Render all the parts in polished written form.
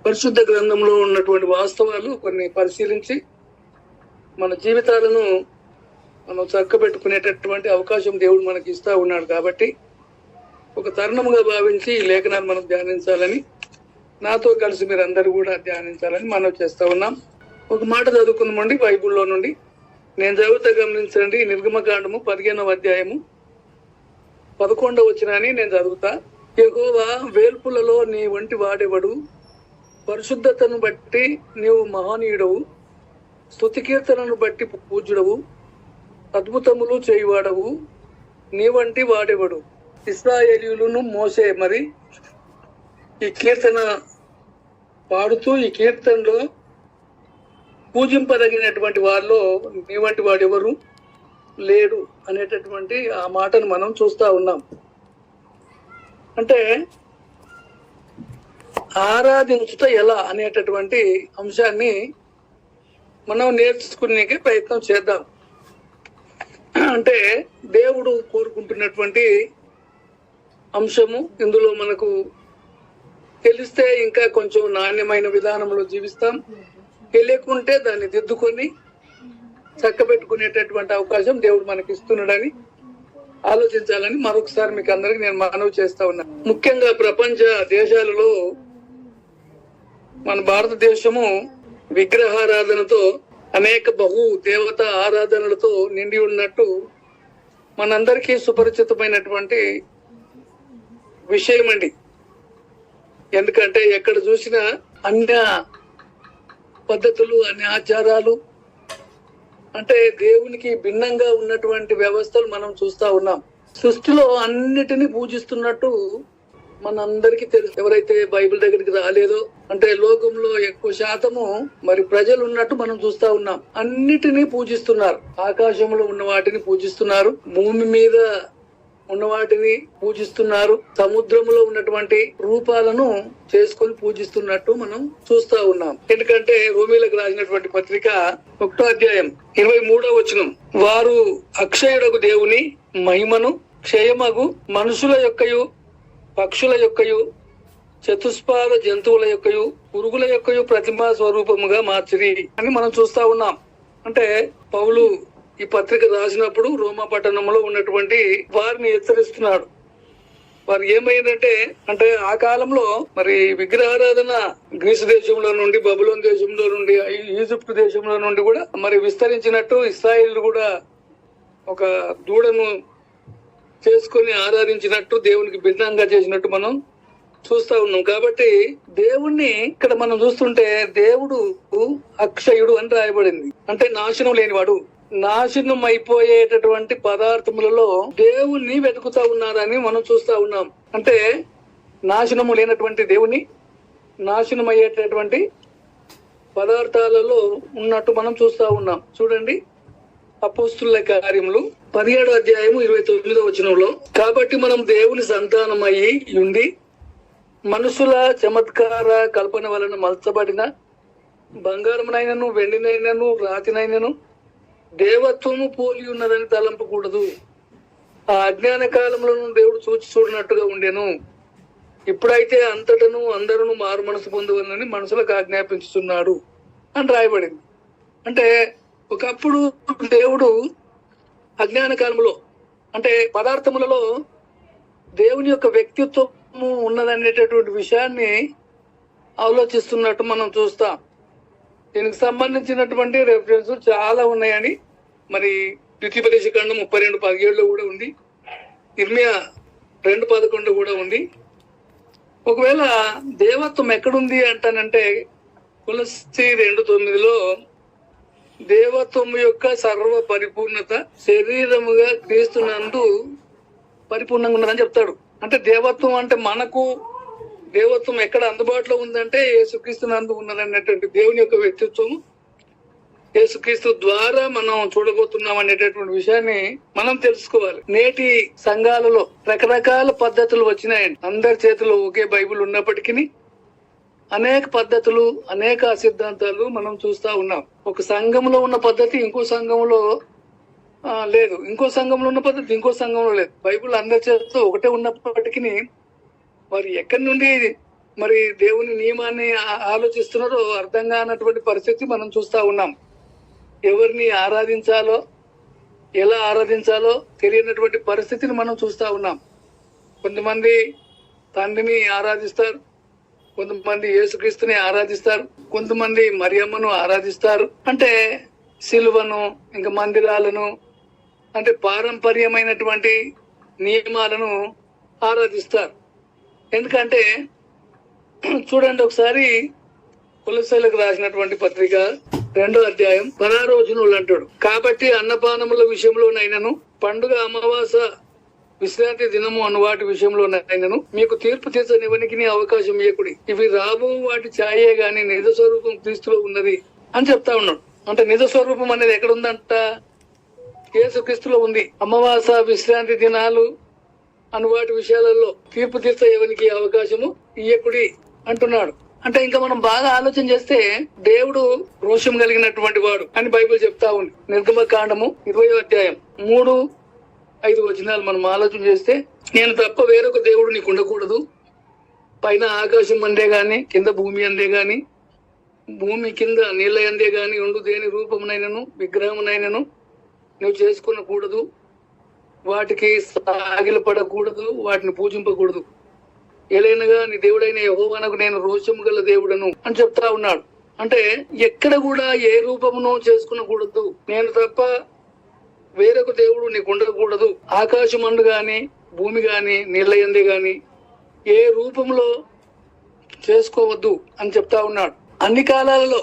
పరిశుద్ధ గ్రంథంలో ఉన్నటువంటి వాస్తవాలు కొన్ని పరిశీలించి మన జీవితాలను మనం చక్కబెట్టుకునేటటువంటి అవకాశం దేవుడు మనకి ఇస్తా ఉన్నాడు. కాబట్టి ఒక తరుణముగా భావించి ఈ లేఖనాన్ని మనం ధ్యానించాలని, నాతో కలిసి మీరు అందరూ కూడా ధ్యానించాలని మనం చేస్తా ఉన్నాం. ఒక మాట చదువుకుందామండి బైబిల్లో నుండి. నేను చదువుతా గమనించండి. నిర్గమకాండము 15వ అధ్యాయము 11వ వచనాన్ని నేను చదువుతా. యెహోవా వేల్పులలో నీ వంటి వాడెవడు, పరిశుద్ధతను బట్టి నీవు మహనీయుడవు, స్తుతి కీర్తనను బట్టి పూజ్యుడవు, అద్భుతములు చేయువాడవు, నీ వంటి వాడెవడు. ఇశ్రాయేలీయులను మోసే మరి ఈ కీర్తన పాడుతూ ఈ కీర్తనలో పూజింపదగినటువంటి వారిలో నీ వంటి వాడెవరు లేడు అనేటటువంటి ఆ మాటను మనం చూస్తా ఉన్నాం. అంటే ఆరాధించుట ఎలా అనేటటువంటి అంశాన్ని మనం నేర్చుకునే ప్రయత్నం చేద్దాం. అంటే దేవుడు కోరుకుంటున్నటువంటి అంశము ఇందులో మనకు తెలిస్తే ఇంకా కొంచెం నాణ్యమైన విధానంలో జీవిస్తాం. తెలియకుంటే దాన్ని దిద్దుకొని చక్కబెట్టుకునేటటువంటి అవకాశం దేవుడు మనకి ఇస్తున్నాడని ఆలోచించాలని మరొకసారి మీకు అందరికి నేను మనవి చేస్తా ఉన్నా. ముఖ్యంగా ప్రపంచ దేశాలలో మన భారతదేశము విగ్రహారాధనతో, అనేక బహు దేవత ఆరాధనలతో నిండి ఉన్నట్టు మనందరికీ సుపరిచితమైనటువంటి విషయం అండి. ఎందుకంటే ఎక్కడ చూసినా అన్య పద్ధతులు, అన్ని ఆచారాలు, అంటే దేవునికి భిన్నంగా ఉన్నటువంటి వ్యవస్థలు మనం చూస్తా ఉన్నాం. సృష్టిలో అన్నిటినీ పూజిస్తున్నట్టు మనందరికీ తెలుసు. ఎవరైతే బైబిల్ దగ్గరికి రాలేదో, అంటే లోకంలో ఎక్కువ శాతము మరి ప్రజలు ఉన్నట్టు మనం చూస్తా ఉన్నాం. అన్నిటినీ పూజిస్తున్నారు. ఆకాశంలో ఉన్న వాటిని పూజిస్తున్నారు, భూమి మీద ఉన్న వాటిని పూజిస్తున్నారు, సముద్రంలో ఉన్నటువంటి రూపాలను చేసుకొని పూజిస్తున్నట్టు మనం చూస్తా ఉన్నాం. ఎందుకంటే రోమీలకు రాసినటువంటి పత్రిక 1వ అధ్యాయం 23వ వచనం, వారు అక్షయుడగు దేవుని మహిమను క్షయమగు మనుషుల యొక్కయు, పక్షుల యొక్కయు, చతుష్పాద జంతువుల యొక్కయు, పురుగుల యొక్కయు ప్రతిమా స్వరూపముగా మార్చిరి అని మనం చూస్తా ఉన్నాం. అంటే పౌలు ఈ పత్రిక రాసినప్పుడు రోమా పట్టణంలో ఉన్నటువంటి వారిని హెచ్చరిస్తున్నాడు. వారు ఏమైందంటే, అంటే ఆ కాలంలో మరి విగ్రహారాధన గ్రీసు దేశంలో నుండి, బబులోన్ దేశంలో నుండి, ఈజిప్ట్ దేశంలో నుండి కూడా మరి విస్తరించినట్టు, ఇశ్రాయేల్ కూడా ఒక దూడను చేసుకొని ఆరాధించినట్టు, దేవునికి భిన్నంగా చేసినట్టు మనం చూస్తా ఉన్నాం. కాబట్టి దేవుణ్ణి ఇక్కడ మనం చూస్తుంటే దేవుడు అక్షయుడు అని రాయబడింది. అంటే నాశనం లేనివాడు. నాశనం అయిపోయేటటువంటి పదార్థములలో దేవుణ్ణి వెతుకుతా ఉన్నారని మనం చూస్తా ఉన్నాం. అంటే నాశనము లేనటువంటి దేవుని, నాశనం అయ్యేటటువంటి పదార్థాలలో ఉన్నట్టు మనం చూస్తా ఉన్నాం. చూడండి, అపోస్తుల కార్యములు 17వ అధ్యాయము 29వ వచనంలో, కాబట్టి మనం దేవుని సంతానం అయ్యి ఉండి మనుషుల చమత్కార కల్పన వలన మలచబడిన బంగారమునైనను, వెండినైనను, రాతినైనను దేవత్వము పోలి ఉన్నదని తలంపకూడదు. ఆ అజ్ఞాన కాలంలో దేవుడు చూడనట్టుగా ఉండెను. ఇప్పుడైతే అంతటను అందరూ మారు మనసు పొందవలని మనుషులకు ఆజ్ఞాపించుతున్నాడు అని రాయబడింది. అంటే ఒకప్పుడు దేవుడు అజ్ఞాన కాలంలో, అంటే పదార్థములలో దేవుని యొక్క వ్యక్తిత్వము ఉన్నదనేటటువంటి విషయాన్ని ఆలోచిస్తున్నట్టు మనం చూస్తాం. దీనికి సంబంధించినటువంటి రెఫరెన్స్ చాలా ఉన్నాయని మరి ద్వితీయోపదేశ కాండం 32:17 కూడా ఉంది, ఇర్మియా 2:11 కూడా ఉంది. ఒకవేళ దేవత్వం ఎక్కడుంది అంటానంటే కొలస్సీ 2:9లో దేవత్వం యొక్క సర్వ పరిపూర్ణత శరీరముగా క్రీస్తునందు పరిపూర్ణంగా ఉన్నదని చెప్తాడు. అంటే దేవత్వం అంటే మనకు దేవత్వం ఎక్కడ అందుబాటులో ఉందంటే యేసుక్రీస్తునందు ఉన్నదనేటువంటి దేవుని యొక్క వ్యక్తిత్వం యేసుక్రీస్తు ద్వారా మనం చూడబోతున్నాం అనేటటువంటి విషయాన్ని మనం తెలుసుకోవాలి. నేటి సంఘాలలో రకరకాల పద్ధతులు వచ్చినాయండి. అందరి చేతిలో ఒకే బైబిల్ ఉన్నప్పటికీ అనేక పద్ధతులు, అనేక సిద్ధాంతాలు మనం చూస్తా ఉన్నాం. ఒక సంఘంలో ఉన్న పద్ధతి ఇంకో సంఘంలో లేదు, ఇంకో సంఘంలో ఉన్న పద్ధతి ఇంకో సంఘంలో లేదు. బైబిల్ అందరి చేతిలో ఒకటే ఉన్నప్పటికీ వారు ఎక్కడి నుండి మరి దేవుని నియమాన్ని ఆలోచిస్తున్నారో అర్థం కానటువంటి పరిస్థితి మనం చూస్తా ఉన్నాం. ఎవరిని ఆరాధించాలో, ఎలా ఆరాధించాలో తెలియనటువంటి పరిస్థితిని మనం చూస్తా ఉన్నాం. కొంతమంది తండ్రిని ఆరాధిస్తారు, కొంతమంది యేసుక్రీస్తుని ఆరాధిస్తారు, కొంతమంది మరియమ్మను ఆరాధిస్తారు. అంటే సిలువను, ఇంకా మందిరాలను, అంటే పారంపర్యమైనటువంటి నియమాలను ఆరాధిస్తారు. ఎందుకంటే చూడండి ఒకసారి కొలొస్సీలకు రాసినటువంటి పత్రిక 2వ అధ్యాయం 16వ వచనంలో అంటాడు, కాబట్టి అన్నపానముల విషయంలోనైనను, పండుగ, అమావాస, విశ్రాంతి దినము అన్న వాటి విషయంలోనైనను మీకు తీర్పు తీర్చనివ్వనికి అవకాశం ఇయ్యకుడి. ఇవి రాబో వాటి ఛాయే గాని నిజ స్వరూపం క్రీస్తులో ఉన్నది అని చెప్తా ఉన్నాడు. అంటే నిజ స్వరూపం అనేది ఎక్కడ ఉందంట? యేసుక్రీస్తులో ఉంది. అమావాస, విశ్రాంతి దినాలు అను వాటి విషయాలలో తీర్పు తీర్చ ఎవరికి అవకాశము ఇయ్యకుడి అంటున్నాడు. అంటే ఇంకా మనం బాగా ఆలోచన చేస్తే దేవుడు రోషం కలిగినటువంటి వాడు అని బైబిల్ చెప్తా ఉంది. నిర్గమకాండము 20వ అధ్యాయం 3-5 వచనాలు మనం ఆలోచన చేస్తే, నేను తప్ప వేరొక దేవుడు నీకు ఉండకూడదు. పైన ఆకాశం అందే గాని, కింద భూమి అందే గాని, భూమి కింద నీళ్ళ అందే గాని ఉండు దేని రూపమునైనను విగ్రహమునైనను నువ్వు చేసుకునకూడదు. వాటికి సాగిలపడకూడదు, వాటిని పూజింపకూడదు. ఏలైనగా నీ దేవుడైన యెహోవానకు నేను రోషము గల దేవుడను అని చెప్తా ఉన్నాడు. అంటే ఎక్కడ కూడా ఏ రూపమును చేసుకునకూడదు, నేను తప్ప వేరొక దేవుడు నీకు ఉండకూడదు. ఆకాశమందు గాని, భూమి గాని, నీళ్ళ యందే గాని ఏ రూపంలో చేసుకోవద్దు అని చెప్తా ఉన్నాడు. అన్ని కాలాలలో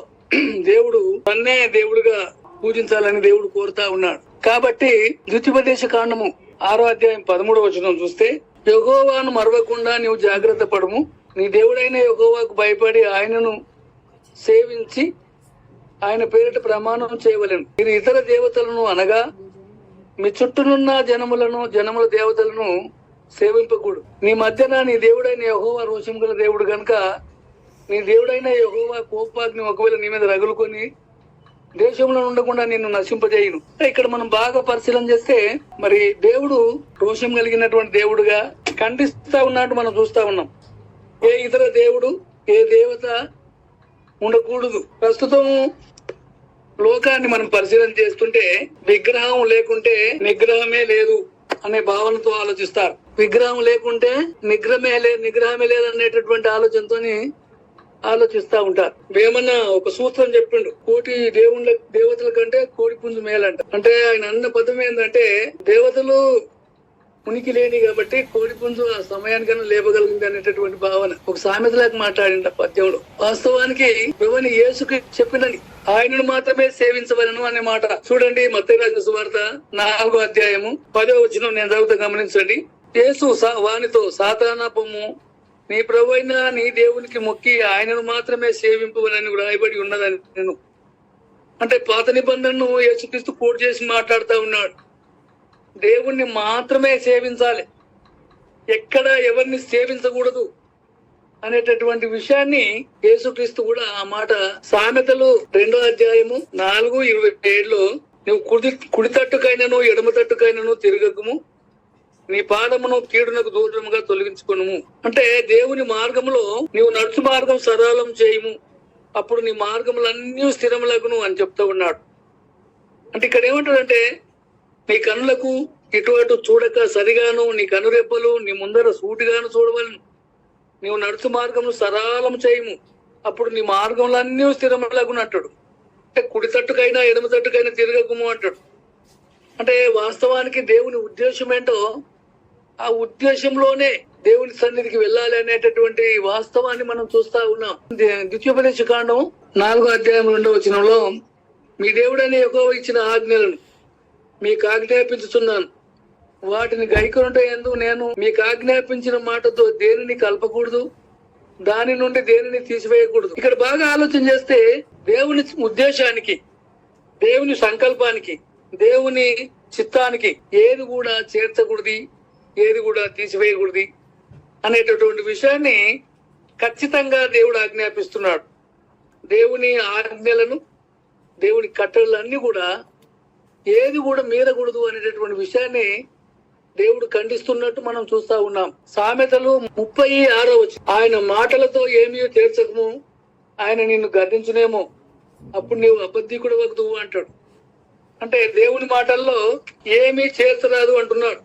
దేవుడు తన్నే దేవుడుగా పూజించాలని దేవుడు కోరుతా ఉన్నాడు. కాబట్టి ద్వితీయోపదేశ కాండము 6వ అధ్యాయం 13వ వచనం చూస్తే, యెహోవాను మరవకుండా నీవు జాగ్రత్త పడము, నీ దేవుడైన యెహోవాకు భయపడి ఆయనను సేవించి ఆయన పేరిట ప్రమాణం చేయవలెను. మీరు ఇతర దేవతలను అనగా మీ చుట్టూనున్న జనముల దేవతలను సేవింపకూడదు. నీ మధ్యన నీ దేవుడైన యెహోవా రోషం గల దేవుడు గనుక నీ దేవుడైన యెహోవా కోపాగ్ని ఒకవేళ నీ మీద రగులుకొని దేశంలో ఉండకుండా నిన్ను నశింపజేయును. ఇక్కడ మనం బాగా పరిశీలన చేస్తే మరి దేవుడు రోషం కలిగినటువంటి దేవుడుగా ఖండిస్తా ఉన్నట్టు మనం చూస్తా ఉన్నాం. ఏ ఇతర దేవుడు, ఏ దేవత ఉండకూడదు. ప్రస్తుతం లోకాన్ని మనం పరిశీలన చేస్తుంటే విగ్రహం లేకుంటే నిగ్రహమే లేదు అనే భావనతో ఆలోచిస్తారు. విగ్రహం లేకుంటే నిగ్రహమే లేదనేటటువంటి ఆలోచనతోని ఆలోచిస్తా ఉంటారు. వేమన్న ఒక సూత్రం చెప్పిండు, కోటి దేవతల కంటే కోడి పుంజు మేలంట. అంటే ఆయన అన్న పదం ఏంటంటే దేవతలు ఉనికి లేని కాబట్టి కోడి పుంజు ఆ సమయానికన్నా లేపగలిగింది అనేటటువంటి భావన. ఒక సామెతలాగా మాట్లాడిండ పద్యంలో. వాస్తవానికి ఎవరిని యేసుకి చెప్పినని ఆయనను మాత్రమే సేవించవలను అనే మాట చూడండి. మత్తయి రాసిన సువార్త 4వ అధ్యాయము 10వ వచనం నేను చదువుతా, గమనించండి. యేసు వానితో, సాతానా పొమ్ము, నీ ప్రభువైన నీ దేవునికి మొక్కి ఆయనను మాత్రమే సేవింపవలని రాయబడి ఉన్నదని నేను. అంటే పాత నిబంధనను యేసుక్రీస్తు కోట్ చేసి మాట్లాడుతా ఉన్నాడు. దేవుణ్ణి మాత్రమే సేవించాలి, ఎక్కడ ఎవరిని సేవించకూడదు అనేటటువంటి విషయాన్ని యేసుక్రీస్తు కూడా ఆ మాట సామెతలు 2వ అధ్యాయము 4:27లో నువ్వు కుడి తట్టుకైనను ఎడమ తట్టుకైనను తిరగకము, నీ పాదమును కీడునకు దూరముగా తొలగించుకొనుము. అంటే దేవుని మార్గంలో నీవు నడుచు మార్గం సరళం చేయము, అప్పుడు నీ మార్గములన్నీ స్థిరములగును అని చెప్తా ఉన్నాడు. అంటే ఇక్కడ ఏమంటాడంటే నీ కన్నులకు ఇటు అటు చూడక సరిగాను, నీ కనురెప్పలు నీ ముందర సూటిగాను చూడవలను, నీవు నడుచు మార్గము సరళం చేయము, అప్పుడు నీ మార్గములన్నీ స్థిరములగును అంటాడు. అంటే కుడి తట్టుకైనా ఎడమ తట్టుకైనా తిరగకము అంటాడు. అంటే వాస్తవానికి దేవుని ఉద్దేశం ఏంటో ఆ ఉద్దేశంలోనే దేవుని సన్నిధికి వెళ్ళాలి అనేటటువంటి వాస్తవాన్ని మనం చూస్తా ఉన్నాం. ద్వితీయోపదేశ కాండం 4వ అధ్యాయం 2వ వచనంలో, మీ దేవుడైన యెహోవా ఇచ్చిన ఆజ్ఞలను మీకు ఆజ్ఞాపించుచున్నాను, వాటిని గైకొనుట యందు నేను మీకు ఆజ్ఞాపించిన మాటతో దేనిని కలపకూడదు, దాని నుండి దేనిని తీసివేయకూడదు. ఇక్కడ బాగా ఆలోచన చేస్తే దేవుని ఉద్దేశానికి, దేవుని సంకల్పానికి, దేవుని చిత్తానికి ఏది కూడా చేర్చకూడదు, ఏది కూడా తీసివేయకూడదు అనేటటువంటి విషయాన్ని ఖచ్చితంగా దేవుడు ఆజ్ఞాపిస్తున్నాడు. దేవుని ఆజ్ఞలను, దేవుని కట్టడలన్నీ కూడా ఏది కూడా మీరకూడదు అనేటటువంటి విషయాన్ని దేవుడు ఖండిస్తున్నట్టు మనం చూస్తా ఉన్నాం. సామెతలు 36 ఆయన మాటలతో ఏమీ చేర్చకము, ఆయన నిన్ను గద్దించునేమో, అప్పుడు నీవు అబద్ధికుడు వద్దువు అంటాడు. అంటే దేవుని మాటల్లో ఏమీ చేర్చరాదు అంటున్నాడు.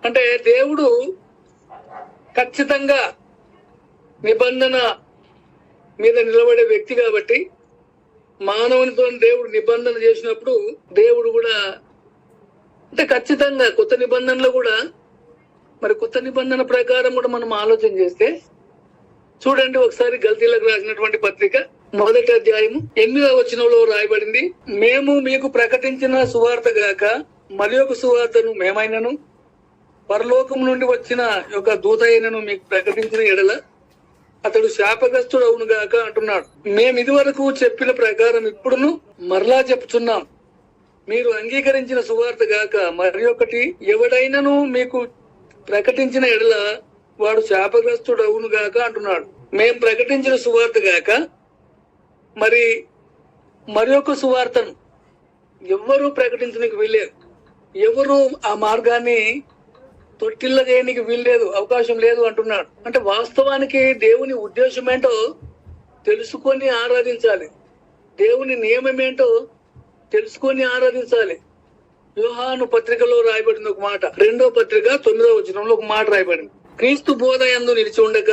అంటే దేవుడు ఖచ్చితంగా నిబంధన మీద నిలబడే వ్యక్తి కాబట్టి మానవునితో దేవుడు నిబంధన చేసినప్పుడు దేవుడు కూడా అంటే ఖచ్చితంగా కొత్త నిబంధనలో కూడా మరి కొత్త నిబంధన ప్రకారం కూడా మనం ఆలోచన చేస్తే చూడండి, ఒకసారి గల్తీలకు రాసినటువంటి పత్రిక 1వ అధ్యాయము 8వ వచనంలో రాయబడింది, మేము మీకు ప్రకటించిన సువార్త గాక మరి ఒక సువార్తను మేమైనను పరలోకం నుండి వచ్చిన యొక్క దూత అయినను మీకు ప్రకటించిన ఎడల అతడు శాపగ్రస్తుడు అవును గాక అంటున్నాడు. మేము ఇదివరకు చెప్పిన ప్రకారం ఇప్పుడును మరలా చెప్తున్నాం, మీరు అంగీకరించిన సువార్త గాక మరి ఒకటి ఎవడైనను మీకు ప్రకటించిన ఎడల వాడు శాపగ్రస్తుడు అవును గాక అంటున్నాడు. మేం ప్రకటించిన సువార్త గాక మరి ఒక సువార్తను ఎవ్వరూ ప్రకటించడానికి వీల్లేదు, ఎవరు ఆ మార్గాన్ని తొట్టిల్ల చేయడానికి వీల్లేదు, అవకాశం లేదు అంటున్నాడు. అంటే వాస్తవానికి దేవుని ఉద్దేశం ఏంటో తెలుసుకొని ఆరాధించాలి, దేవుని నియమం ఏంటో తెలుసుకొని ఆరాధించాలి. యోహాను పత్రికలో రాయబడిన ఒక మాట, 2వ పత్రిక 9వ వచనంలో ఒక మాట రాయబడింది, క్రీస్తు బోధ యందు నిలిచి ఉండక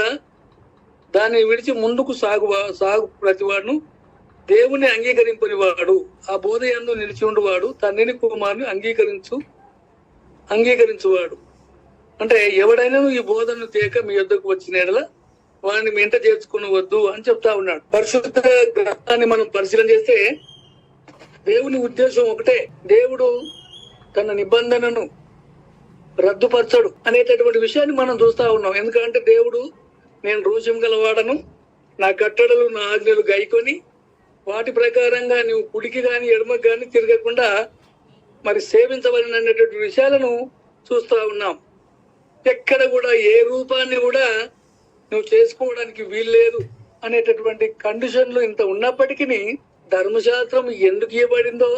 దాన్ని విడిచి ముందుకు సాగు ప్రతివాడును దేవుని అంగీకరింపని వాడు, ఆ బోధ యందు నిలిచి ఉండువాడు తండ్రిని కుమారుని అంగీకరించువాడు. అంటే ఎవడైనా ఈ బోధను తేక మీ యొద్దకు వచ్చిన ఎడల వాడిని మీ ఇంట చేర్చుకునవద్దు అని చెప్తా ఉన్నాడు. పరిశుద్ధ గ్రంథాన్ని మనం పరిశీలన చేస్తే దేవుని ఉద్దేశం ఒకటే, దేవుడు తన నిబంధనను రద్దుపరచడు అనేటటువంటి విషయాన్ని మనం చూస్తా ఉన్నాం. ఎందుకంటే దేవుడు నేను రోషం గలవాడను, నా కట్టడలు నా ఆజ్ఞలు గైకొని వాటి ప్రకారంగా నువ్వు కుడికి గాని ఎడమకి గాని తిరగకుండా మరి సేవించవలన అనేటువంటి విషయాలను చూస్తా ఉన్నాం. ఎక్కడ కూడా ఏ రూపాన్ని కూడా నువ్వు చేసుకోవడానికి వీల్లేదు అనేటటువంటి కండిషన్లు ఇంత ఉన్నప్పటికీ ధర్మశాస్త్రం ఎందుకు ఇవ్వబడిందో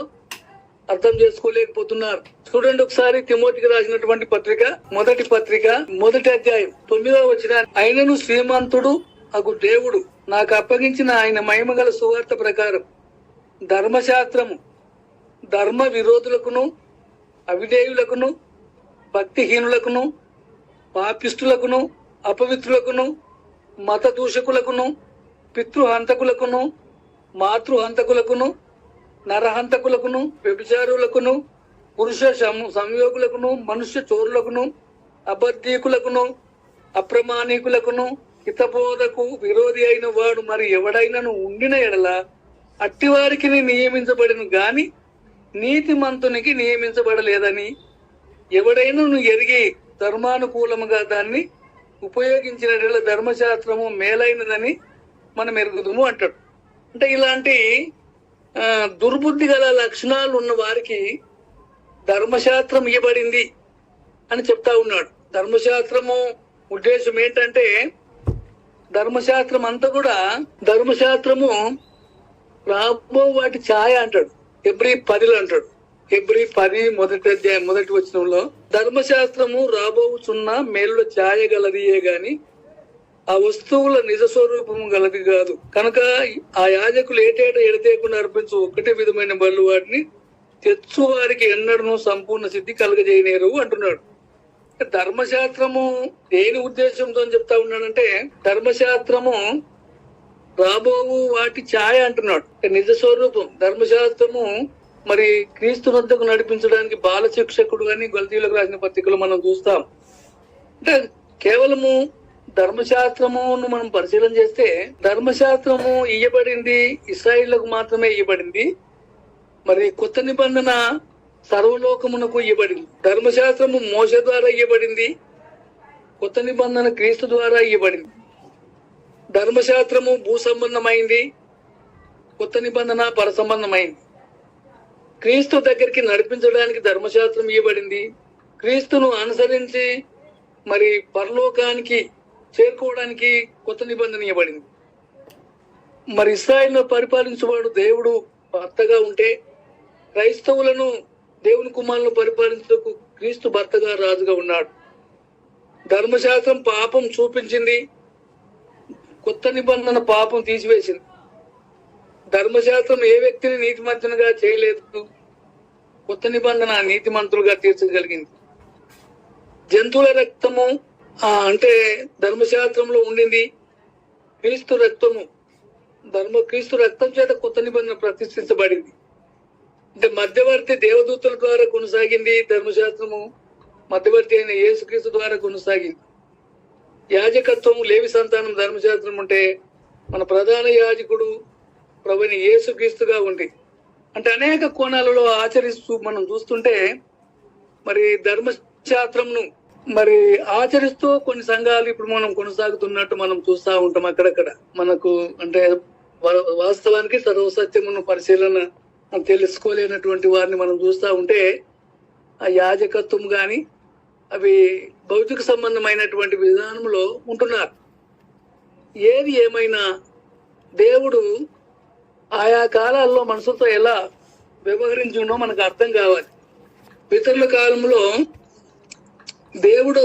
అర్థం చేసుకోలేకపోతున్నారు. చూడండి ఒకసారి తిమోతికి రాసినటువంటి పత్రిక, 1వ అధ్యాయం 9వ వచనం, అయినను శ్రీమంతుడు అగు దేవుడు నాకు అప్పగించిన ఆయన మహిమగల సువార్త ప్రకారం ధర్మశాస్త్రము ధర్మ విరోధులకును అవిధేయులకును భక్తిహీనులకును పాపిష్టులకును అపవిత్రులకును మత దూషకులకును పితృహంతకులకును మాతృహంతకులకును నరహంతకులకును వ్యభిచారులకును పురుష సంయోగులకును మనుష్య చోరులకును అబద్ధీకులకును అప్రమాణికులకును హితబోధకు విరోధి అయిన వాడు మరి ఎవడైనను ఉండిన ఎడల అట్టివారికి నియమించబడిన గాని నీతిమంతునికి నియమించబడలేదని ఎవడైనా ఎరిగి ధర్మానుకూలముగా దాన్ని ఉపయోగించిన ఎడల ధర్మశాస్త్రము మేలైనదని మనం ఎరుగుదుము అంటాడు. అంటే ఇలాంటి దుర్బుద్ధి గల లక్షణాలు ఉన్న వారికి ధర్మశాస్త్రం ఇవ్వబడింది అని చెప్తా ఉన్నాడు. ధర్మశాస్త్రము ఉద్దేశం ఏంటంటే ధర్మశాస్త్రం అంతా కూడా ధర్మశాస్త్రము రాబో వాటి ఛాయ అంటాడు. ఎబ్రీ 10 అంటాడు. ఎబ్రీ 10 మొదటి అధ్యాయం 1వ వచనంలో ధర్మశాస్త్రము రాబోచున్న మేలుల ఛాయ గలదియే గాని ఆ వస్తువుల నిజ స్వరూపము గలది కాదు. కనుక ఆ యాజకులు ఏటేటా ఎడతేకుండా అర్పించు ఒకటే విధమైన బలు వాటిని తెచ్చు వారికి ఎన్నడను సంపూర్ణ సిద్ధి కలగజేయనేరు అంటున్నాడు. ధర్మశాస్త్రము దేని ఉద్దేశంతో చెప్తా ఉన్నాడంటే ధర్మశాస్త్రము రాబోవు వాటి ఛాయ అంటున్నాడు. నిజ స్వరూపం ధర్మశాస్త్రము మరి క్రీస్తు వద్దకు నడిపించడానికి బాల శిక్షకుడు అని గల్తీలకు రాసిన పత్రికలు మనం చూస్తాం. అంటే కేవలము ధర్మశాస్త్రమును మనం పరిశీలన చేస్తే ధర్మశాస్త్రము ఇయ్యబడింది ఇశ్రాయేలులకు మాత్రమే ఇయ్యబడింది. మరి కొత్త నిబంధన సర్వలోకమునకు ఇయ్యబడింది. ధర్మశాస్త్రము మోసే ద్వారా ఇయ్యబడింది, కొత్త నిబంధన క్రీస్తు ద్వారా ఇయ్యబడింది. ధర్మశాస్త్రము భూ సంబంధమైంది, కొత్త నిబంధన పర సంబంధమైంది. క్రీస్తు దగ్గరికి నడిపించడానికి ధర్మశాస్త్రం ఇవ్వబడింది. క్రీస్తును అనుసరించి మరి పరలోకానికి చేరుకోవడానికి కొత్త నిబంధన ఇవ్వబడింది. మరి ఇశ్రాయేలును పరిపాలించేవాడు దేవుడు భర్తగా ఉంటే క్రైస్తవులను దేవుని కుమారులను పరిపాలించడానికి క్రీస్తు భర్తగా రాజుగా ఉన్నాడు. ధర్మశాస్త్రం పాపం చూపించింది, కొత్త నిబంధన పాపం తీసివేసింది. ధర్మశాస్త్రం ఏ వ్యక్తిని నీతిమంతునిగా చేయలేదు, కొత్త నిబంధన నీతిమంతులుగా తీర్చగలిగింది. జంతువుల రక్తము అంటే ధర్మశాస్త్రంలో ఉండింది, క్రీస్తు రక్తము క్రీస్తు రక్తం చేత కొత్త నిబంధన ప్రతిష్ఠించబడింది. అంటే మధ్యవర్తి దేవదూతల ద్వారా కొనసాగింది ధర్మశాస్త్రము, మధ్యవర్తి అయిన యేసుక్రీస్తు ద్వారా కొనసాగింది. యాజకత్వము లేవి సంతానం ధర్మశాస్త్రం ఉంటే మన ప్రధాన యాజకుడు ప్రభువైన యేసుక్రీస్తుగా ఉంది. అంటే అనేక కోణాలలో ఆచరిస్తూ మనం చూస్తుంటే మరి ధర్మశాస్త్రంను మరి ఆచరిస్తూ కొన్ని సంఘాలు ఇప్పుడు మనం కొనసాగుతున్నట్టు మనం చూస్తూ ఉంటాం. అక్కడక్కడ మనకు అంటే వాస్తవానికి సర్వసత్యమును పరిశీలన తెలుసుకోలేనటువంటి వారిని మనం చూస్తూ ఉంటే ఆ యాజకత్వం గాని అవి భౌతిక సంబంధమైనటువంటి విధానంలో ఉంటున్నారు. ఏది ఏమైనా దేవుడు ఆయా కాలాల్లో మనసుతో ఎలా వ్యవహరించిండో మనకు అర్థం కావాలి. పితరుల కాలంలో దేవుడు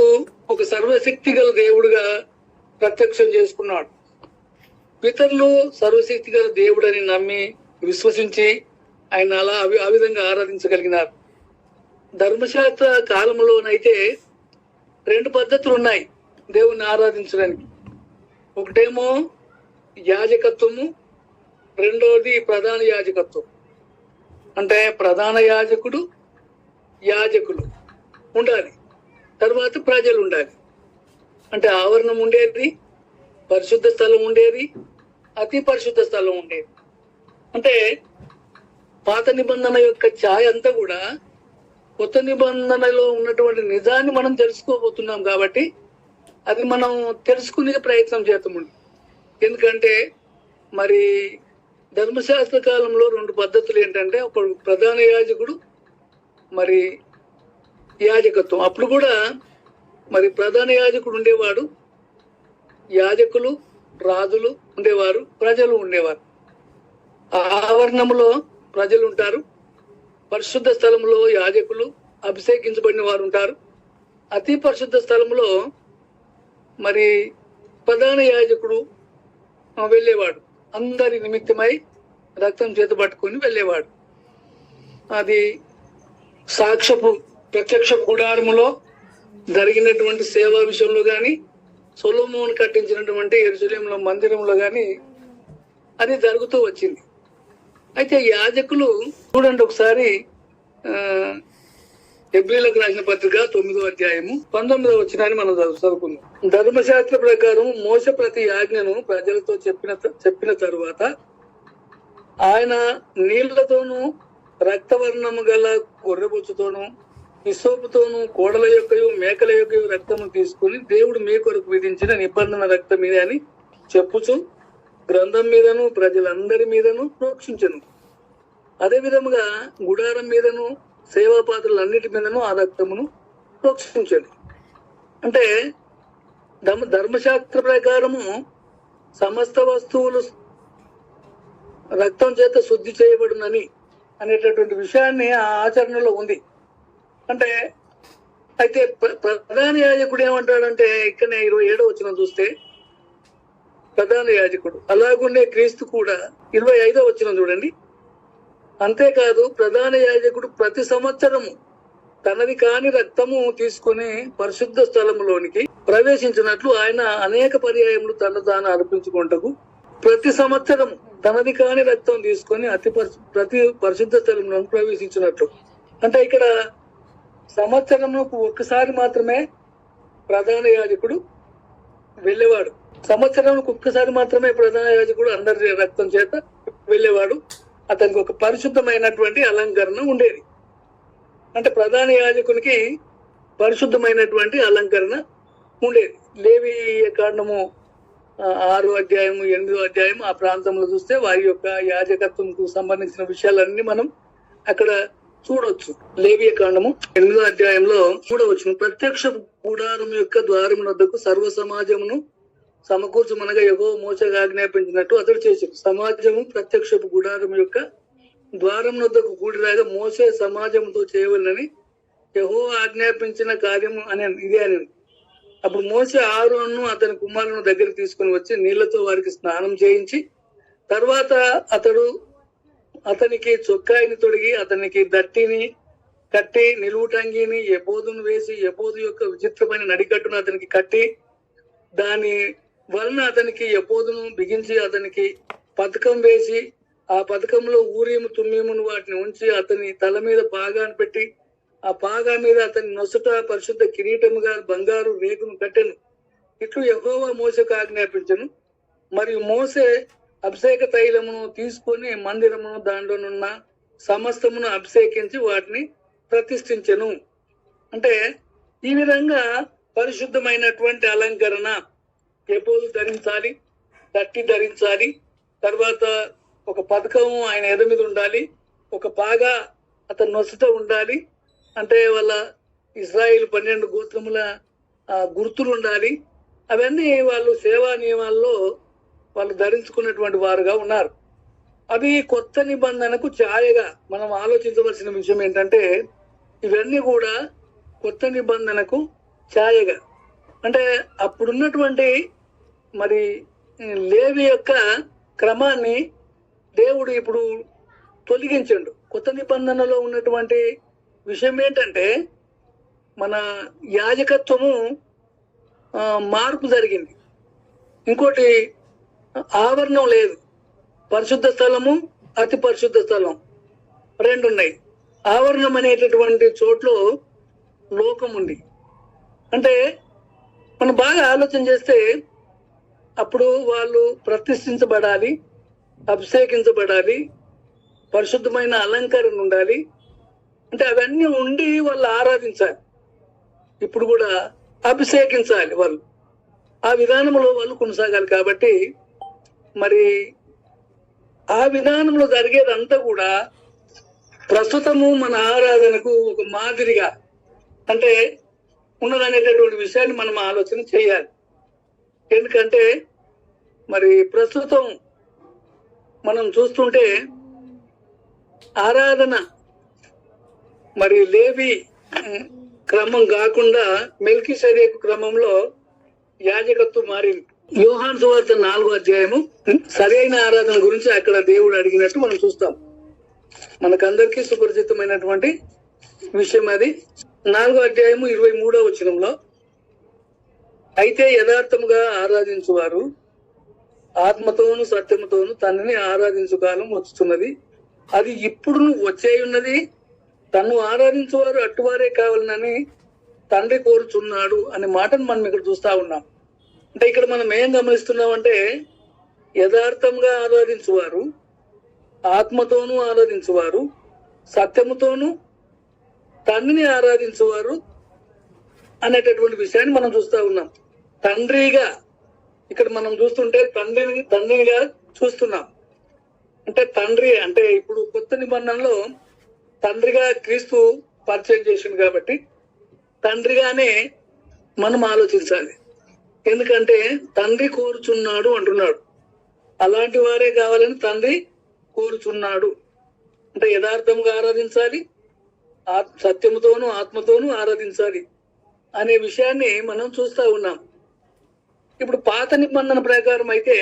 ఒక సర్వశక్తి గల దేవుడుగా ప్రత్యక్షం చేసుకున్నాడు. పితరులు సర్వశక్తి గల దేవుడని నమ్మి విశ్వసించి ఆయన అలా ఆ విధంగా ఆరాధించగలిగినారు. ధర్మశాస్త్ర కాలంలోనైతే 2 పద్ధతులు ఉన్నాయి దేవుణ్ణి ఆరాధించడానికి. ఒకటేమో యాజకత్వము, రెండోది ప్రధాన యాజకత్వం. అంటే ప్రధాన యాజకుడు, యాజకులు ఉండాలి, తర్వాత ప్రజలు ఉండాలి. అంటే ఆవరణం ఉండేది, పరిశుద్ధ స్థలం ఉండేది, అతి పరిశుద్ధ స్థలం ఉండేది. అంటే పాత నిబంధన యొక్క ఛాయ అంతా కూడా కొత్త నిబంధనలో ఉన్నటువంటి నిజాన్ని మనం తెలుసుకోబోతున్నాం కాబట్టి అది మనం తెలుసుకునే ప్రయత్నం చేద్దామండి. ఎందుకంటే మరి ధర్మశాస్త్ర కాలంలో 2 పద్ధతులు ఏంటంటే, ఒక ప్రధాన యాజకుడు, మరి యాజకత్వం. అప్పుడు కూడా మరి ప్రధాన యాజకుడు ఉండేవాడు, యాజకులు రాజులు ఉండేవారు, ప్రజలు ఉండేవారు. ఆవరణంలో ప్రజలు ఉంటారు, పరిశుద్ధ స్థలంలో యాజకులు అభిషేకించబడిన వారు ఉంటారు, అతి పరిశుద్ధ స్థలంలో మరి ప్రధాన యాజకుడు వెళ్ళేవాడు. అందరి నిమిత్తమై రక్తం చేత పట్టుకొని వెళ్ళేవాడు. అది సాక్ష్యపు ప్రత్యక్ష గుడారములో జరిగినటువంటి సేవా విషయంలో గాని, సొలొమోను కట్టించినటువంటి యెరూషలేములో మందిరంలో గాని అది జరుగుతూ వచ్చింది. అయితే యాజకులు చూడండి ఒకసారి హెబ్రీయులకు రాసిన పత్రిక 9వ అధ్యాయము 19వ వచనాన్ని మనం చదువుకుందాం. ధర్మశాస్త్ర ప్రకారం మోసే ప్రతి ఆజ్ఞను ప్రజలతో చెప్పిన తరువాత ఆయన నీళ్లతోనూ రక్తవర్ణము గల గొర్రెబొచ్చుతోనూ హిస్సోపుతోనూ కోడల యొక్కయు మేకల యొక్కయు రక్తము తీసుకుని దేవుడు మీ కొరకు విధించిన నిబంధన రక్తం మీద అని చెప్పుచు గ్రంథం మీదను ప్రజలందరి మీదను ప్రోక్షించను. అదే విధముగా గుడారం మీదను సేవా పాత్రలన్నిటి మీదను ఆ రక్తమును ప్రోక్షించండి. అంటే ధర్మశాస్త్ర ప్రకారము సమస్త వస్తువులు రక్తం చేత శుద్ధి చేయబడునని అనేటటువంటి విషయాన్ని ఆ ఆచరణలో ఉంది. అంటే అయితే ప్రధాన యాజకుడు ఏమంటాడంటే, ఇక్కడ 27వ వచనం చూస్తే ప్రధాన యాజకుడు అలాగుండే క్రీస్తు కూడా 25వ వచనం చూడండి. అంతేకాదు ప్రధాన యాజకుడు ప్రతి సంవత్సరము తనది కాని రక్తము తీసుకుని పరిశుద్ధ స్థలములోనికి ప్రవేశించినట్లు ఆయన అనేక పర్యాయములు తన తాను అర్పించుకుంటకు ప్రతి సంవత్సరం తనది కాని రక్తం తీసుకొని ప్రతి పరిశుద్ధ స్థలంలోకి ప్రవేశించినట్లు. అంటే ఇక్కడ సంవత్సరంకు ఒక్కసారి మాత్రమే ప్రధాన యాజకుడు వెళ్ళేవాడు. సంవత్సరానికి ఒక్కసారి మాత్రమే ప్రధాన యాజకుడు అందరి రక్తం చేత వెళ్ళేవాడు. అతనికి ఒక పరిశుద్ధమైనటువంటి అలంకరణ ఉండేది. అంటే ప్రధాన యాజకునికి పరిశుద్ధమైనటువంటి అలంకరణ ఉండేది. లేవీయ కాండము 6వ అధ్యాయము 8వ అధ్యాయం ఆ ప్రాంతంలో చూస్తే వారి యొక్క యాజకత్వంకు సంబంధించిన విషయాలన్నీ మనం అక్కడ చూడవచ్చు. లేవీయ కాండము 8వ అధ్యాయంలో చూడవచ్చు. ప్రత్యక్ష గుడారం యొక్క ద్వారము వద్దకు సర్వ సమాజమును సమకూర్చమనగా యెహోవా మోషేకు ఆజ్ఞాపించినట్టు అతడు చేశాడు. సమాజము ప్రత్యక్షపు గుడారం యొక్క ద్వారం వద్దకు కూడిరాగా మోషే సమాజంతో చేయవలనని యెహోవా ఆజ్ఞాపించిన కార్యము అని ఇదే అని. అప్పుడు మోసే ఆరోనును అతని కుమారులను దగ్గరికి తీసుకుని వచ్చి నీళ్లతో వారికి స్నానం చేయించి, తర్వాత అతనికి చొక్కాయిని తొడిగి అతనికి దట్టిని కట్టి నిలువుటంగిని ఎబోదును వేసి ఎబోదు యొక్క విచిత్రమైన నడికట్టును అతనికి కట్టి దాని వలన అతనికి ఎబోదును బిగించి అతనికి పథకం వేసి ఆ పథకంలో ఊరీము తుమ్మీమును వాటిని ఉంచి అతని తల మీద పాగాను పెట్టి ఆ పాగా మీద అతని నొసట పరిశుద్ధ కిరీటముగా బంగారు రేకును కట్టెను. ఇట్లు యెహోవా మోసెకు ఆజ్ఞాపించెను. మరియు మోసే అభిషేక తైలమును తీసుకొని మందిరమును దాంట్లోనున్న సమస్తమును అభిషేకించి వాటిని ప్రతిష్ఠించెను. అంటే ఈ విధంగా పరిశుద్ధమైనటువంటి అలంకరణ ఎపోదు ధరించాలి, తట్టి ధరించాలి, తర్వాత ఒక పథకము ఆయన ఎద మీద ఉండాలి, ఒక పాగా అతని నొసట ఉండాలి, అంటే వాళ్ళ ఇజ్రాయిల్ 12 గోత్రముల గుర్తులు ఉండాలి. అవన్నీ వాళ్ళు సేవా నియమాల్లో వాళ్ళు ధరించుకున్నటువంటి వారుగా ఉన్నారు. అవి కొత్త నిబంధనకు ఛాయగా మనం ఆలోచించవలసిన విషయం ఏంటంటే ఇవన్నీ కూడా కొత్త నిబంధనకు ఛాయగా. అంటే అప్పుడున్నటువంటి మరి లేవి యొక్క క్రమాన్ని దేవుడు ఇప్పుడు తొలగించండు. కొత్త నిబంధనలో ఉన్నటువంటి విషయం ఏంటంటే మన యాజకత్వము మార్పు జరిగింది. ఇంకోటి ఆవరణం లేదు. పరిశుద్ధ స్థలము, అతి పరిశుద్ధ స్థలం 2 ఉన్నాయి. ఆవరణం అనేటటువంటి చోట్లో లోకం ఉంది. అంటే మనం బాగా ఆలోచన చేస్తే అప్పుడు వాళ్ళు ప్రతిష్ఠించబడాలి, అభిషేకించబడాలి, పరిశుద్ధమైన అలంకరణ ఉండాలి. అంటే అవన్నీ ఉండి వాళ్ళు ఆరాధించాలి. ఇప్పుడు కూడా అభిషేకించాలి వాళ్ళు. ఆ విధానంలో వాళ్ళు కొనసాగాలి. కాబట్టి మరి ఆ విధానంలో జరిగేదంతా కూడా ప్రస్తుతము మన ఆరాధనకు ఒక మాదిరిగా అంటే ఉన్నదనేటటువంటి విషయాన్ని మనం ఆలోచన చేయాలి. ఎందుకంటే మరి ప్రస్తుతం మనం చూస్తుంటే ఆరాధన మరి లేవి క్రమం కాకుండా మెల్కీసెదెకు క్రమంలో యాజకత్వం మారింది. యోహాను సువార్త 4వ అధ్యాయము సరైన ఆరాధన గురించి అక్కడ దేవుడు అడిగినట్టు మనం చూస్తాం. మనకందరికీ సుపరిచితమైనటువంటి విషయం అది. 4వ అధ్యాయము 23వ వచనంలో, అయితే యథార్థముగా ఆరాధించువారు ఆత్మతోను సత్యముతోను తండ్రిని ఆరాధించు కాలం వచ్చుతున్నది, అది ఇప్పుడు వచ్చేయున్నది, తన్ను ఆరాధించువారు అట్టువారే కావాలని తండ్రి కోరుచున్నాడు అనే మాటను మనం ఇక్కడ చూస్తా ఉన్నాం. అంటే ఇక్కడ మనం ఏం గమనిస్తున్నామంటే యథార్థంగా ఆరాధించువారు ఆత్మతోనూ ఆరాధించువారు సత్యముతోనూ తండ్రిని ఆరాధించువారు అనేటటువంటి విషయాన్ని మనం చూస్తా ఉన్నాం. తండ్రిగా ఇక్కడ మనం చూస్తుంటే తండ్రిగా చూస్తున్నాం. అంటే తండ్రి అంటే ఇప్పుడు కొత్త నిబంధనలో తండ్రిగా క్రీస్తు పరిచయం చేసింది కాబట్టి తండ్రిగానే మనం ఆలోచించాలి. ఎందుకంటే తండ్రి కోరుచున్నాడు అంటున్నాడు. అలాంటి వారే కావాలని తండ్రి కోరుచున్నాడు. అంటే యథార్థంగా ఆరాధించాలి, సత్యముతోనూ ఆత్మతోనూ ఆరాధించాలి అనే విషయాన్ని మనం చూస్తా ఉన్నాం. ఇప్పుడు పాత నిబంధన ప్రకారం అయితే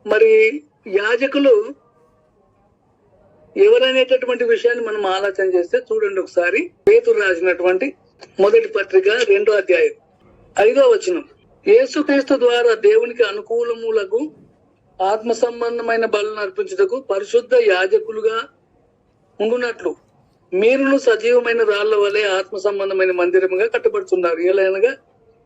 మరి యాజకులు ఎవరనేటటువంటి విషయాన్ని మనం ఆలోచన చేస్తే చూడండి ఒకసారి. పేతురు రాసినటువంటి మొదటి పత్రిక 2వ అధ్యాయం 5వ వచనం, యేసుక్రీస్తు ద్వారా దేవునికి అనుకూలములకు ఆత్మ సంబంధమైన బలులను అర్పించుటకు పరిశుద్ధ యాజకులుగా ఉండునట్లు మీరును సజీవమైన రాళ్ల వలె ఆత్మ సంబంధమైన మందిరముగా కట్టబడుతున్నారు. ఎలాగనగా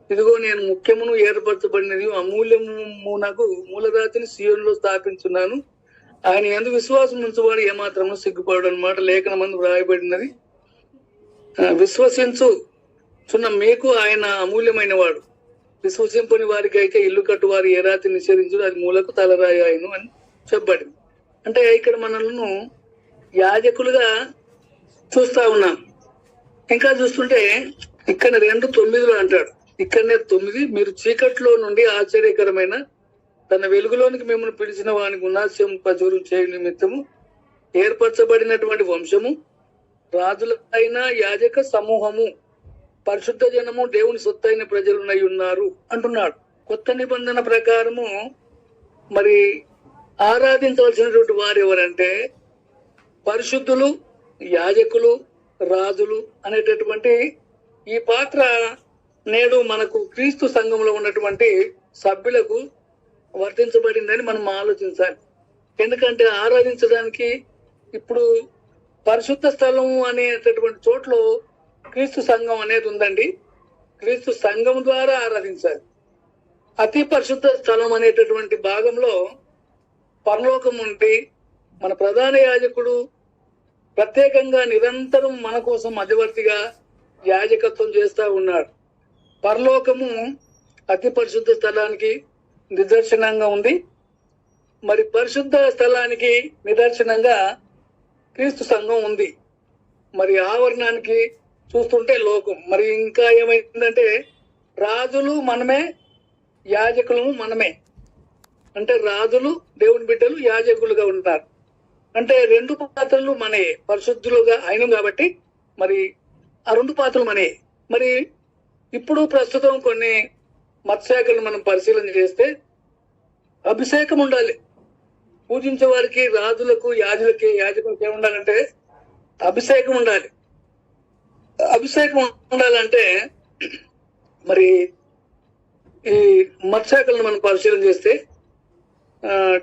ఇదిగో నేను ముఖ్యమును ఏర్పరచబడినది అమూల్యమునకు మూలరాతిని సీయోనులో స్థాపించున్నాను, ఆయన ఎందుకు విశ్వాసం ఉంచువాడు ఏమాత్రము సిగ్గుపడు అన్నమాట లేఖనమందు వ్రాయబడినది. విశ్వసించుచున్న మీకు ఆయన అమూల్యమైన వాడు, విశ్వసింపని వారికి అయితే ఇల్లు కట్టువారు ఏ రాతి నిషేధించుడు అది మూలకు తలరాయి ఆయను అని చెప్పబడింది. అంటే ఇక్కడ మనల్ని యాజకులుగా చూస్తా ఉన్నాం. ఇంకా చూస్తుంటే ఇక్కడ 2:9 అంటాడు, ఇక్కడనే 9, మీరు చీకట్లో నుండి ఆశ్చర్యకరమైన తన వెలుగులోనికి మిమ్మల్ని పిలిచిన వానికి ఉన్నాస్యం ప్రచురం చేయ నిమిత్తము ఏర్పరచబడినటువంటి వంశము, రాజులైన యాజక సమూహము, పరిశుద్ధ జనము, దేవుని సొత్తైన ప్రజలునై ఉన్నారు అంటున్నాడు. కొత్త నిబంధన ప్రకారము మరి ఆరాధించవలసినటువంటి వారు ఎవరంటే పరిశుద్ధులు, యాజకులు, రాజులు అనేటటువంటి ఈ పాత్ర నేడు మనకు క్రీస్తు సంఘంలో ఉన్నటువంటి సభ్యులకు వర్తించబడిందని మనం ఆలోచించాలి. ఎందుకంటే ఆరాధించడానికి ఇప్పుడు పరిశుద్ధ స్థలం అనేటటువంటి చోట్ల క్రీస్తు సంఘం అనేది ఉందండి. క్రీస్తు సంఘం ద్వారా ఆరాధించాలి. అతి పరిశుద్ధ స్థలం అనేటటువంటి భాగంలో పరలోకం ఉండి మన ప్రధాన యాజకుడు ప్రత్యేకంగా నిరంతరం మన కోసం మధ్యవర్తిగా యాజకత్వం చేస్తా ఉన్నాడు. పరలోకము అతి పరిశుద్ధ స్థలానికి నిదర్శనంగా ఉంది. మరి పరిశుద్ధ స్థలానికి నిదర్శనంగా క్రీస్తు సంఘం ఉంది. మరి ఆవరణానికి చూస్తుంటే లోకం. మరి ఇంకా ఏమైందంటే రాజులు మనమే, యాజకులు మనమే. అంటే రాజులు దేవుని బిడ్డలు యాజకులుగా ఉంటారు. అంటే రెండు పాత్రలు మనయే, పరిశుద్ధులుగా అయినం కాబట్టి మరి ఆ రెండు పాత్రలు మనయే. మరి ఇప్పుడు ప్రస్తుతం కొన్ని మత్స్యాకులను మనం పరిశీలన చేస్తే అభిషేకం ఉండాలి. పూజించే వారికి, రాజులకు, యాజకులకు ఏముండాలంటే అభిషేకం ఉండాలి. అభిషేకం ఉండాలంటే మరి ఈ మత్స్యాకులను మనం పరిశీలన చేస్తే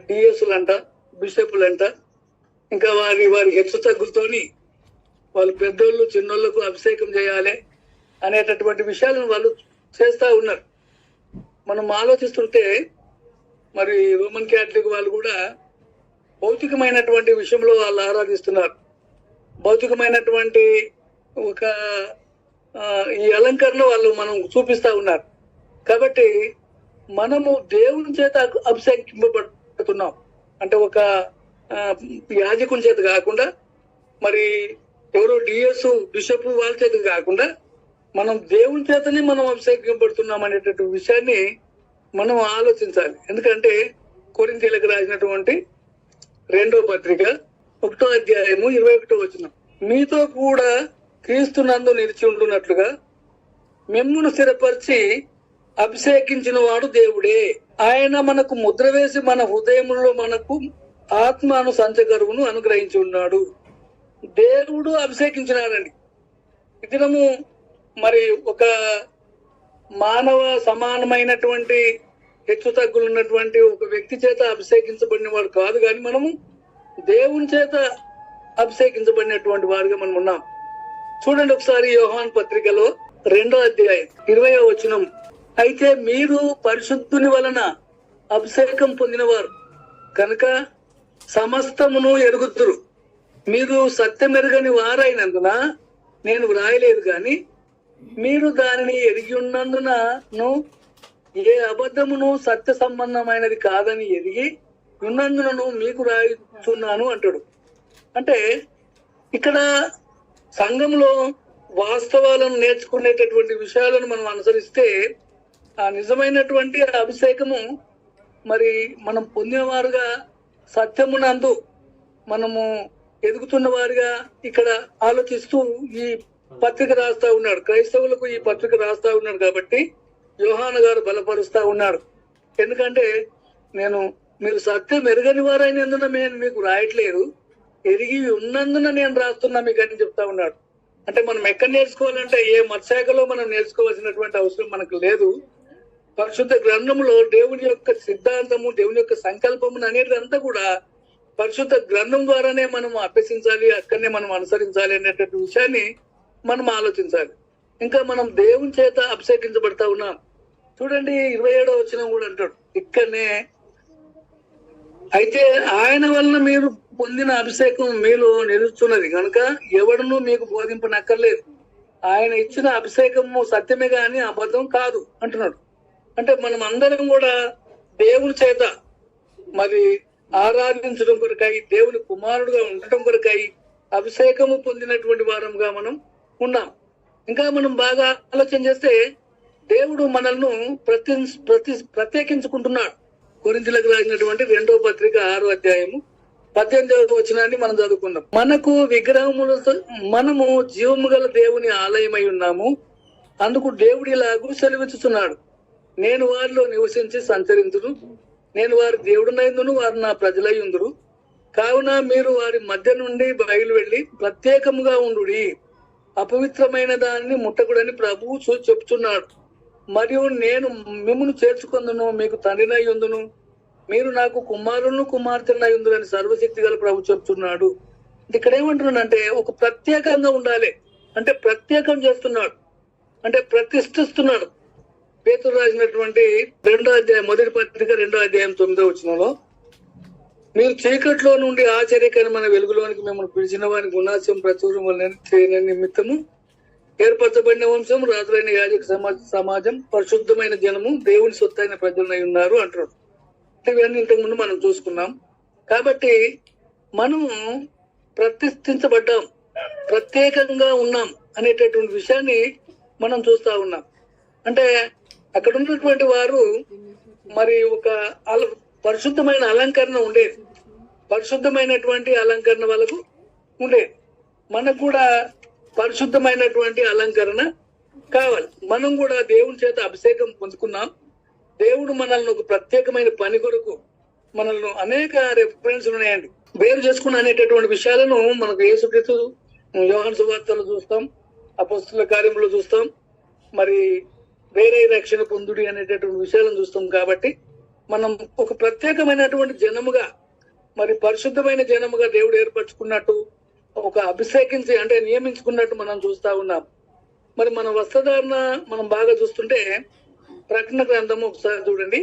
డిఎస్లు అంట, బిషపులు అంట, ఇంకా వారి హెచ్చు తగ్గులతోని వాళ్ళు పెద్దోళ్ళు చిన్నోళ్లకు అభిషేకం చేయాలి అనేటటువంటి విషయాలను వాళ్ళు చేస్తా ఉన్నారు. మనం ఆలోచిస్తుంటే మరి రోమన్ క్యాథలిక్ వాళ్ళు కూడా భౌతికమైనటువంటి విషయంలో వాళ్ళు ఆరాధిస్తున్నారు. భౌతికమైనటువంటి ఒక ఈ అలంకరణ వాళ్ళు మనం చూపిస్తా ఉన్నారు. కాబట్టి మనము దేవుని చేత అభిషేకింపబడుతున్నాం. అంటే ఒక యాజకుని చేత కాకుండా, మరి ఎవరో డిఎస్ బిషప్ వాళ్ళ చేత కాకుండా మనం దేవుని చేతనే మనం అభిషేకింపబడుతున్నాం అనేటటువంటి విషయాన్ని మనం ఆలోచించాలి. ఎందుకంటే కొరింథీయులకు రాసినటువంటి 2వ పత్రిక 1వ అధ్యాయము 21వ వచనం, మీతో కూడా క్రీస్తు నందు నిలిచి ఉంటున్నట్లుగా మిమ్మును స్థిరపరిచి అభిషేకించిన వాడు దేవుడే. ఆయన మనకు ముద్ర వేసి మన హృదయంలో మనకు ఆత్మను సంచగరువును అనుగ్రహించి ఉన్నాడు. దేవుడు అభిషేకించినాడండి. ఇదినము మరి ఒక మానవ సమానమైనటువంటి హెచ్చు తగ్గులు ఉన్నటువంటి ఒక వ్యక్తి చేత అభిషేకించబడిన వాడు కాదు, కానీ మనము దేవుని చేత అభిషేకించబడినటువంటి వారుగా మనం ఉన్నాం. చూడండి ఒకసారి యోహాను పత్రికలో 2వ అధ్యాయం 20వ వచనం, అయితే మీరు పరిశుద్ధుని వలన అభిషేకం పొందినవారు కనుక సమస్తమును ఎరుగుదురు. మీరు సత్యమెరుగని వారైనందున నేను వ్రాయలేదు, గాని మీరు దానిని ఎరిగి ఉన్నందునను ఏ అబద్ధమును సత్య సంబంధమైనది కాదని ఎరిగి ఉన్నందునను మీకు రాయిస్తున్నాను అంటాడు. అంటే ఇక్కడ సంఘంలో వాస్తవాలను నేర్చుకునేటటువంటి విషయాలను మనం అనుసరిస్తే ఆ నిజమైనటువంటి అభిషేకము మరి మనం పొందినవారుగా, సత్యమునందు మనము ఎదుగుతున్న వారిగా ఇక్కడ ఆలోచిస్తూ ఈ పత్రిక రాస్తా ఉన్నాడు. క్రైస్తవులకు ఈ పత్రిక రాస్తా ఉన్నాడు కాబట్టి యోహాను గారు బలపరుస్తా ఉన్నాడు. ఎందుకంటే మీరు సత్యం ఎరగని వారైనందున నేను మీకు రాయట్లేదు, ఎరిగి ఉన్నందున నేను రాస్తున్నా మీకు అని చెప్తా ఉన్నాడు. అంటే మనం ఎక్కడ నేర్చుకోవాలంటే ఏ మత్స్యాకలో మనం నేర్చుకోవాల్సినటువంటి అవసరం మనకు లేదు. పరిశుద్ధ గ్రంథములో దేవుని యొక్క సిద్ధాంతము, దేవుని యొక్క సంకల్పము అనేది అంతా కూడా పరిశుద్ధ గ్రంథం ద్వారానే మనం అభ్యసించాలి, అక్కడనే మనం అనుసరించాలి అనేటువంటి విషయాన్ని మనం ఆలోచించాలి. ఇంకా మనం దేవుని చేత అభిషేకించబడతా ఉన్నాం. చూడండి 27వ వచనం కూడా అంటాడు ఇక్కడనే, అయితే ఆయన వలన మీరు పొందిన అభిషేకం మీలో నిలుస్తున్నది కనుక ఎవడునూ మీకు బోధింపనక్కర్లేదు. ఆయన ఇచ్చిన అభిషేకము సత్యమే గాని అబద్ధం కాదు అంటున్నాడు. అంటే మనం అందరం కూడా దేవుని చేత మరి ఆరాధించడం కొరకై, దేవుని కుమారుడుగా ఉండటం కొరకై అభిషేకము పొందినటువంటి వారంగా మనం ఉన్నాం. ఇంకా మనం బాగా ఆలోచన చేస్తే దేవుడు మనల్ని ప్రత్యేకించుకుంటున్నాడు. కొరింథీయులకు రాసినటువంటి 2వ పత్రిక 6వ అధ్యాయము 18వ వచనాన్ని మనం చదువుకున్నాం. మనకు విగ్రహములతో మనము జీవము గల దేవుని ఆలయమై ఉన్నాము, అందుకు దేవుడి ఇలాగూ సెలవిస్తున్నాడు, నేను వారిలో నివసించి సంచరించును, నేను వారి దేవుడునైందును, వారు నా ప్రజలై ఉందురు, కావున మీరు వారి మధ్య నుండి బయలు వెళ్లి ప్రత్యేకముగా ఉండుడి, అపవిత్రమైన దానిని ముట్టకుడని ప్రభువు చెప్తున్నాడు. మరియు నేను మిమ్మును చేర్చుకొందును, మీకు తండ్రినై ఉందును, మీరు నాకు కుమారులను కుమార్తెనై ఉందురని సర్వశక్తి గల ప్రభు చెప్తున్నాడు. ఇక్కడ ఏమంటున్నాడంటే ఒక ప్రత్యేకంగా ఉండాలి అంటే ప్రత్యేకం చేస్తున్నాడు, అంటే ప్రతిష్ఠిస్తున్నాడు. పేతురు రాసినటువంటి 2వ అధ్యాయం 1వ పత్రిక 2వ అధ్యాయం 9వ వచనంలో, మీరు చీకట్లో నుండి ఆశ్చర్యకరమైన వెలుగులోనికి మిమ్మల్ని పిలిచిన వారికి గుణాస్యం ప్రచురం వలన నిమిత్తము ఏర్పరచబడిన వంశం, రాజులైన యాజక సమాజం, పరిశుద్ధమైన జనము, దేవుని సొత్తైన ప్రజలై ఉన్నారు అంటారు. ఇవన్నీ ఇంతకు ముందు మనం చూసుకున్నాం. కాబట్టి మనము ప్రతిష్ఠించబడ్డాం, ప్రత్యేకంగా ఉన్నాం అనేటటువంటి విషయాన్ని మనం చూస్తా ఉన్నాం. అంటే అక్కడ ఉన్నటువంటి వారు మరి ఒక పరిశుద్ధమైన అలంకరణ ఉండేది, పరిశుద్ధమైనటువంటి అలంకరణ వాళ్ళకు ఉండేది. మనకు కూడా పరిశుద్ధమైనటువంటి అలంకరణ కావాలి. మనం కూడా దేవుని చేత అభిషేకం పొందుకున్నాం. దేవుడు మనల్ని ఒక ప్రత్యేకమైన పని కొరకు మనల్ని అనేక రెఫరెన్స్ ఉన్నాయండి, వేరు చేసుకుని అనేటటువంటి విషయాలను మనకు యేసుక్రీస్తు యోహాను సువార్తలో చూస్తాం, అపొస్తలుల కార్యములో చూస్తాం, మరి వేరే రక్షణ పొందుడి అనేటటువంటి విషయాలను చూస్తాం. కాబట్టి మనం ఒక ప్రత్యేకమైనటువంటి జనముగా, మరి పరిశుద్ధమైన జనముగా దేవుడు ఏర్పరచుకున్నట్టు, ఒక అభిషేకించి అంటే నియమించుకున్నట్టు మనం చూస్తా ఉన్నాం. మరి మన వస్త్రధారణ మనం బాగా చూస్తుంటే ప్రకటన గ్రంథము ఒకసారి చూడండి.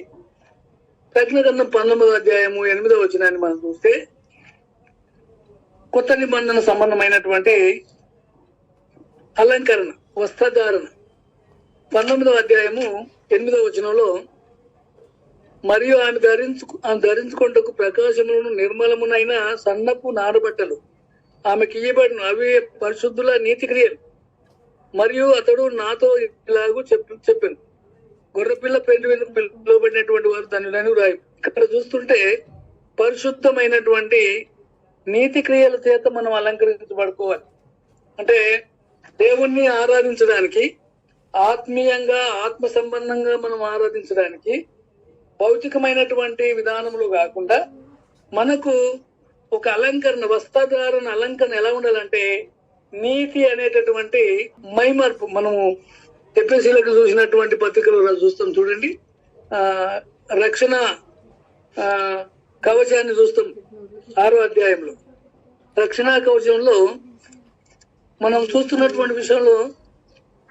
ప్రకటన గ్రంథం 19వ అధ్యాయము 8వ వచనాన్ని మనం చూస్తే, కొత్త నిబంధన సంబంధమైనటువంటి అలంకరణ, వస్త్రధారణ 19వ అధ్యాయము 8వ వచనంలో, మరియు ఆమె ధరించుకొంటకు ప్రకాశములను నిర్మలమునైన సన్నపు నారబట్టలు ఆమెకి ఇయ్యబడిన, అవి పరిశుద్ధుల నీతి క్రియలు. మరియు అతడు నాతో ఇలాగూ చెప్పాను, గొర్రెపిల్ల పెండు వెనుక పిలువబడినటువంటి వారు ధన్యులని రాయి. ఇక్కడ చూస్తుంటే పరిశుద్ధమైనటువంటి నీతి క్రియల చేత మనం అలంకరించబడుకోవాలి. అంటే దేవుణ్ణి ఆరాధించడానికి, ఆత్మీయంగా ఆత్మ సంబంధంగా మనం ఆరాధించడానికి భౌతికమైనటువంటి విధానములు కాకుండా మనకు ఒక అలంకరణ, వస్త్రధారణ అలంకరణ ఎలా ఉండాలంటే నీతి అనేటటువంటి మైమర్పు. మనము ఎఫెసీయులకు చూసినటువంటి పత్రికలు చూస్తాం చూడండి, రక్షణ కవచాన్ని చూస్తాం 6వ అధ్యాయంలో. రక్షణ కవచంలో మనం చూస్తున్నటువంటి విషయంలో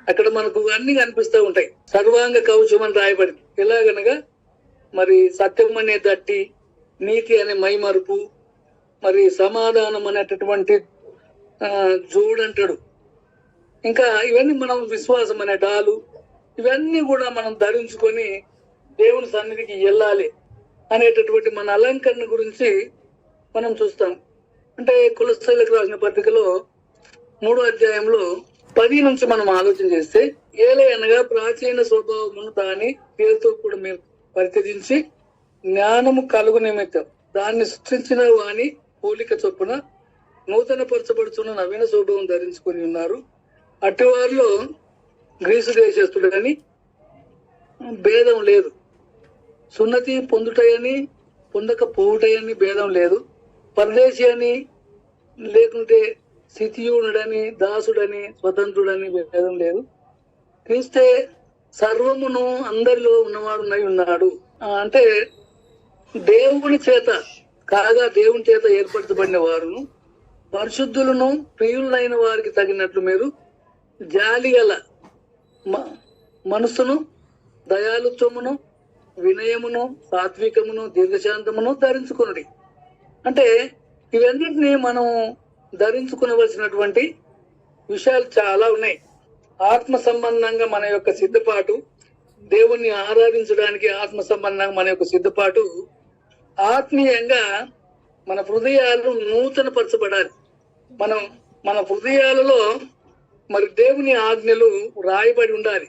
అక్కడ మనకు అన్ని కనిపిస్తూ ఉంటాయి. సర్వాంగ కవచం అని రాయబడింది. ఎలాగనగా మరి సత్యం అనే దట్టి, నీతి అనే మైమరుపు, మరి సమాధానం అనేటటువంటి జోడంటాడు, ఇంకా ఇవన్నీ మనం విశ్వాసం అనే డాలు, ఇవన్నీ కూడా మనం ధరించుకొని దేవుని సన్నిధికి వెళ్ళాలి అనేటటువంటి మన అలంకరణ గురించి మనం చూస్తాం. అంటే కొలస్సీలకు రాసిన పత్రికలో 3వ అధ్యాయంలో 10 నుంచి మనం ఆలోచన చేస్తే, ఏలయనగా ప్రాచీన స్వభావమును దాని పేరుతో కూడా మీరు పరిత్యజించి జ్ఞానము కలుగు నిమిత్తం దాన్ని సృష్టించిన వాని పోలిక చొప్పున నూతన పరచబడుతున్న నవీన స్వభావం ధరించుకొని ఉన్నారు. అటువారిలో గ్రీసు దేశస్తుడని భేదం లేదు, సున్నతి పొందుటయని పొందకపోవుటయని భేదం లేదు, పరదేశి అని లేకుంటే స్థితియుడని దాసుడని స్వతంత్రుడని భేదం లేదు, క్రీస్తే సర్వమును అందరిలో ఉన్నవాడునై ఉన్నాడు. అంటే దేవుని చేత కాగా దేవుని చేత ఏర్పరచబడిన వారును పరిశుద్ధులను ప్రియులైన వారికి తగినట్లు మీరు జాలి గల మనసును, దయాలుత్వమును, వినయమును, సాత్వికమును, దీర్ఘశాంతమును ధరించుకునుడి. అంటే ఇవన్నిటిని మనం ధరించుకునవలసినటువంటి విషయాలు చాలా ఉన్నాయి. ఆత్మ సంబంధంగా మన యొక్క సిద్ధపాటు, దేవుణ్ణి ఆరాధించడానికి ఆత్మ సంబంధంగా మన యొక్క సిద్ధపాటు, ఆత్మీయంగా మన హృదయాలు నూతన పరచబడాలి. మన హృదయాలలో మరి దేవుని ఆజ్ఞలు రాయబడి ఉండాలి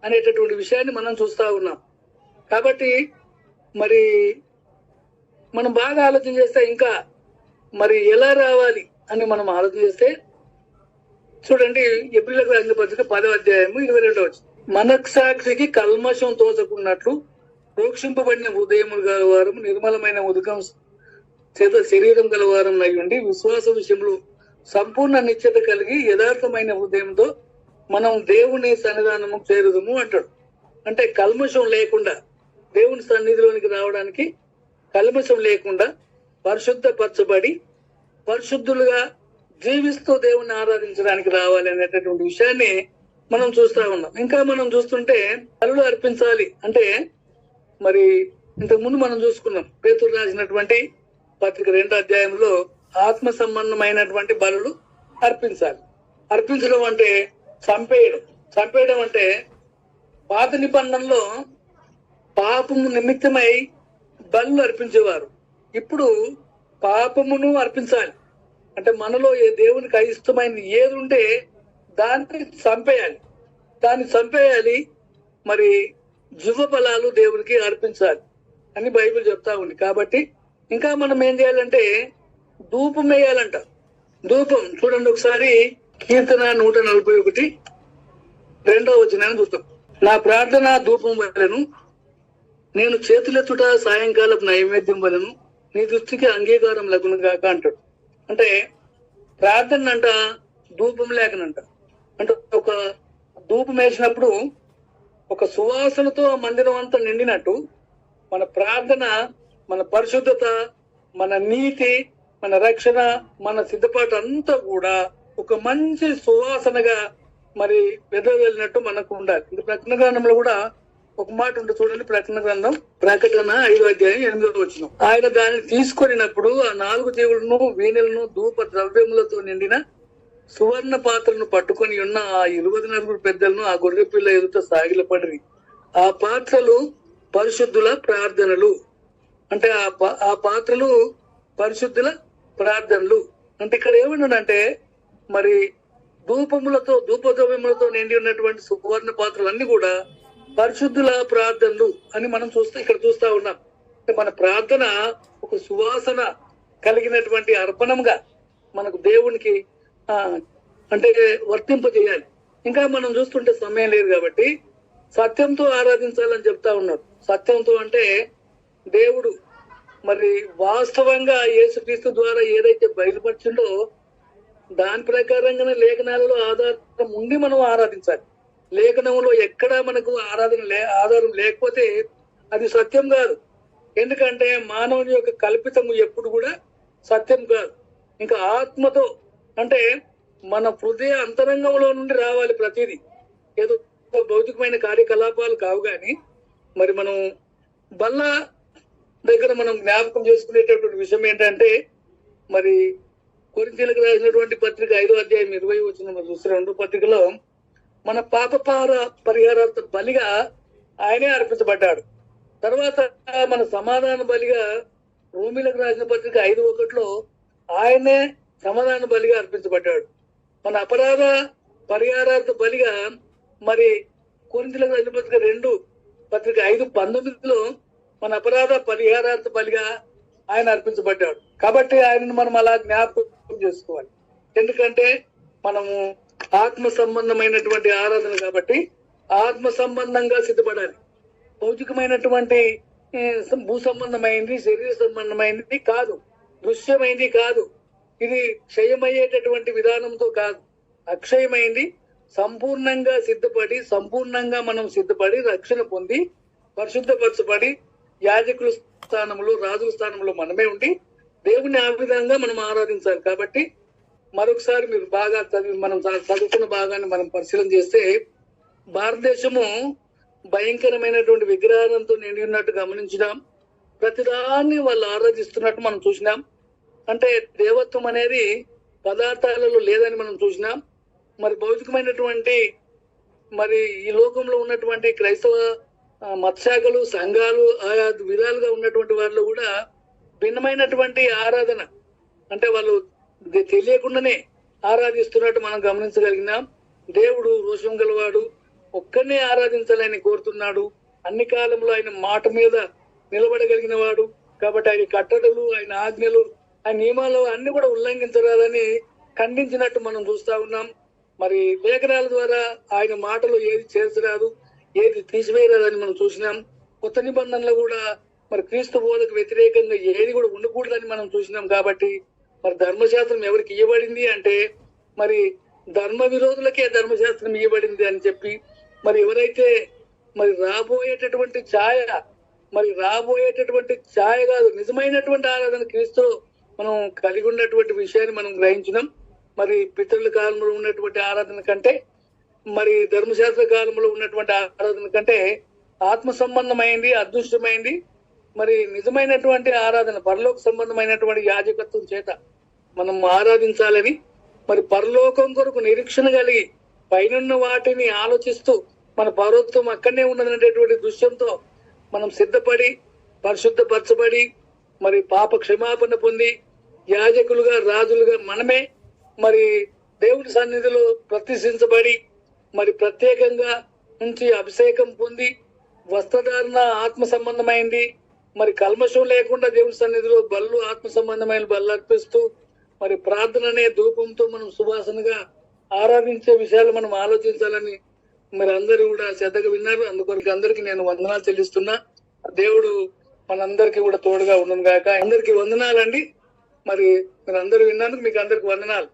అనేటటువంటి విషయాన్ని మనం చూస్తా ఉన్నాం. కాబట్టి మరి మనం బాగా ఆలోచన చేస్తే ఇంకా మరి ఎలా రావాలి అని మనం ఆలోచన చేస్తే చూడండి, ఏప్రిల్ రాసిన పత్రిక 10వ అధ్యాయము 22వ వచనం. మనస్సాక్షికి కల్మషం తోచకున్నట్లు ప్రోక్షింపబడిన హృదయములు గలవారం, నిర్మలమైన ఉదకం చేత శరీరం గలవారం అయ్యుండి విశ్వాస విషయంలో సంపూర్ణ నిశ్చత కలిగి యథార్థమైన హృదయంతో మనం దేవుని సన్నిధానము చేరుదము అంటాడు. అంటే కల్మషం లేకుండా దేవుని సన్నిధిలోనికి రావడానికి కల్మషం లేకుండా పరిశుద్ధపరచబడి పరిశుద్ధులుగా జీవిస్తూ దేవుణ్ణి ఆరాధించడానికి రావాలి అనేటటువంటి విషయాన్ని మనం చూస్తా ఉన్నాం. ఇంకా మనం చూస్తుంటే బలులు అర్పించాలి అంటే మరి ఇంతకు ముందు మనం చూసుకున్నాం పేతురు రాసినటువంటి పత్రిక 2వ అధ్యాయంలో ఆత్మ సంబంధమైనటువంటి బలులు అర్పించాలి. అర్పించడం అంటే చంపేయడం అంటే పాత నిబంధనలో పాపము నిమిత్తమై బలులు అర్పించేవారు. ఇప్పుడు పాపమును అర్పించాలి అంటే మనలో ఏ దేవునికి అయిష్టమైనది ఏది ఉంటే దాన్ని చంపేయాలి. మరి జీవ బలాలు దేవునికి అర్పించాలి అని బైబిల్ చెప్తా ఉంది. కాబట్టి ఇంకా మనం ఏం చేయాలంటే ధూపం వేయాలంట. ధూపం చూడండి ఒకసారి కీర్తన 141 2వ వచనాన్ని చూస్తాం. నా ప్రార్థన ధూపం వలెను, నేను చేతులెత్తుట సాయంకాలపు నైవేద్యం వలెను నీ దృష్టికి అంగీకారం లగును గాక అంటాడు. అంటే ప్రార్థన అంట ధూపం లేకనంట. అంటే ఒక ధూపం వేసినప్పుడు ఒక సువాసనతో మందిరం అంతా నిండినట్టు మన ప్రార్థన, మన పరిశుద్ధత, మన నీతి, మన రక్షణ, మన సిద్ధపాటు అంతా కూడా ఒక మంచి సువాసనగా మరి వెదజల్లినట్టు మనకు ఉండాలి. ఇంకా ప్రకటన గ్రంథంలో కూడా ఒక మాట ఉంటుంది చూడండి. ప్రకటన గ్రంథం ప్రకటన 5వ అధ్యాయం 8వ వచనం. ఆయన దాన్ని తీసుకొనినప్పుడు ఆ 4 జీవులను వీణలను ధూప ద్రవ్యములతో నిండిన సువర్ణ పాత్రను పట్టుకొని ఉన్న ఆ 24 పెద్దలను ఆ గొర్రె పిల్ల ఎదుట సాగిలపడి ఆ పాత్రలు పరిశుద్ధుల ప్రార్థనలు. అంటే ఆ పాత్రలు పరిశుద్ధుల ప్రార్థనలు. అంటే ఇక్కడ ఏమన్నాడంటే మరి ధూపద్రవ్యములతో నిండి ఉన్నటువంటి సువర్ణ పాత్రలన్నీ కూడా పరిశుద్ధుల ప్రార్థనలు అని మనం ఇక్కడ చూస్తా ఉన్నాం. అంటే మన ప్రార్థన ఒక సువాసన కలిగినటువంటి అర్పణంగా మనకు దేవునికి అంటే వర్తింపజేయాలి. ఇంకా మనం చూస్తుంటే సమయం లేదు కాబట్టి సత్యంతో ఆరాధించాలని చెప్తా ఉన్నారు. సత్యంతో అంటే దేవుడు మరి వాస్తవంగా యేసుక్రీస్తు ద్వారా ఏదైతే బయలుపరిచిండో దాని ప్రకారంగానే లేఖనాలలో ఆధారం ఉండి మనం ఆరాధించాలి. లేఖనంలో ఎక్కడా మనకు ఆధారం లేకపోతే అది సత్యం కాదు. ఎందుకంటే మానవుని యొక్క కల్పితము ఎప్పుడు కూడా సత్యం కాదు. ఇంకా ఆత్మతో అంటే మన హృదయ అంతరంగంలో నుండి రావాలి ప్రతిదీ. ఏదో భౌతికమైన కార్యకలాపాలు కావు కానీ మరి మనం బల్ల దగ్గర మనం జ్ఞాపకం చేసుకునేటటువంటి విషయం ఏంటంటే మరి కొరింథీయులకు రాసినటువంటి పత్రిక 5వ అధ్యాయం 20 వచనం చూస్తే 2వ పత్రికలో మన పాప పరిహారార్థ బలిగా ఆయనే అర్పించబడ్డాడు. తర్వాత మన సమాధాన బలిగా రోమీలకు రాసిన పత్రిక 5:1 ఆయనే సమాధాన బలిగా అర్పించబడ్డాడు. మన అపరాధ పరిహారార్థ బలిగా మరి కొరింథీయులకు రాసిన పత్రిక 2 పత్రిక 5:19 మన అపరాధ పరిహారార్థ బలిగా ఆయన అర్పించబడ్డాడు. కాబట్టి ఆయనను మనం అలా జ్ఞాపకం చేసుకోవాలి. ఎందుకంటే మనము ఆత్మ సంబంధమైనటువంటి ఆరాధన కాబట్టి ఆత్మ సంబంధంగా సిద్ధపడాలి. భౌతికమైనటువంటి భూ సంబంధమైంది, శరీర సంబంధమైనది కాదు, దృశ్యమైంది కాదు. ఇది క్షయమయ్యేటటువంటి విధానంతో కాదు, అక్షయమైంది. సంపూర్ణంగా మనం సిద్ధపడి రక్షణ పొంది పరిశుద్ధపరచబడి యాజకుల స్థానంలో, రాజుల స్థానంలో మనమే ఉండి దేవుని ఆ విధంగా మనం ఆరాధించాలి. కాబట్టి మరొకసారి మీరు బాగా మనం చదువుకున్న భాగాన్ని మనం పరిశీలన చేస్తే భారతదేశము భయంకరమైనటువంటి విగ్రహాలతో నిండి ఉన్నట్టు గమనించినాం. ప్రతిదాన్ని వాళ్ళు ఆరాధిస్తున్నట్టు మనం చూసినాం. అంటే దేవత్వం అనేది పదార్థాలలో లేదని మనం చూసినాం. మరి భౌతికమైనటువంటి మరి ఈ లోకంలో ఉన్నటువంటి క్రైస్తవ మతశాఖలు, సంఘాలు ఆయా విధాలుగా ఉన్నటువంటి వాళ్ళు కూడా భిన్నమైనటువంటి ఆరాధన అంటే వాళ్ళు తెలియకుండానే ఆరాధిస్తున్నట్టు మనం గమనించగలిగినాం. దేవుడు రోషం గలవాడు, ఒక్కనే ఆరాధించాలని కోరుతున్నాడు. అన్ని కాలంలో ఆయన మాట మీద నిలబడగలిగిన వాడు. కాబట్టి ఆయన కట్టడలు, ఆయన ఆజ్ఞలు ఆ నియమాలు అన్ని కూడా ఉల్లంఘించరాదని ఖండించినట్టు మనం చూస్తా ఉన్నాం. మరి లేఖనాల ద్వారా ఆయన మాటలు ఏది చేర్చరాదు, ఏది తీసివేయరాదని మనం చూసినాం. కొత్త నిబంధనలు కూడా మరి క్రీస్తు బోధకు వ్యతిరేకంగా ఏది కూడా ఉండకూడదని మనం చూసినాం. కాబట్టి మరి ధర్మశాస్త్రం ఎవరికి ఇవ్వబడింది అంటే మరి ధర్మ విరోధులకే ధర్మశాస్త్రం ఇవ్వబడింది అని చెప్పి మరి ఎవరైతే మరి రాబోయేటటువంటి ఛాయ కాదు, నిజమైనటువంటి ఆరాధన క్రీస్తు మనం కలిగి ఉన్నటువంటి విషయాన్ని మనం గ్రహించినాం. మరి పితరుల కాలంలో ఉన్నటువంటి ఆరాధన కంటే మరి ధర్మశాస్త్ర కాలంలో ఉన్నటువంటి ఆరాధన కంటే ఆత్మ సంబంధమైంది, అదృష్టమైంది. మరి నిజమైనటువంటి ఆరాధన పరలోక సంబంధమైనటువంటి యాజకత్వం చేత మనం ఆరాధించాలని, మరి పరలోకం కొరకు నిరీక్షణ కలిగి పైనున్న వాటిని ఆలోచిస్తూ మన పౌరత్వం అక్కడనే ఉన్నదనేటటువంటి దృశ్యంతో మనం సిద్ధపడి పరిశుద్ధపరచబడి మరి పాప క్షమాపణ పొంది యాజకులుగా రాజులుగా మనమే మరి దేవుడి సన్నిధిలో ప్రతిష్ఠించబడి మరి ప్రత్యేకంగా నుంచి అభిషేకం పొంది వస్త్రధారణ ఆత్మ సంబంధమైంది, మరి కల్మషం లేకుండా దేవుడి సన్నిధిలో ఆత్మ సంబంధమైన బళ్ళు అర్పిస్తూ మరి ప్రార్థన అనే ధూపంతో మనం సువాసనగా ఆరాధించే విషయాలు మనం ఆలోచించాలని మరి అందరూ కూడా శ్రద్ధగా విన్నారు. అందుకొరకు అందరికీ నేను వందనాలు చెల్లిస్తున్నా. దేవుడు మనందరికీ కూడా తోడుగా ఉండను గాక. అందరికీ వందనాలండి. మరి మీరు అందరూ విన్నందుకు మీకు అందరికి వందనాలు.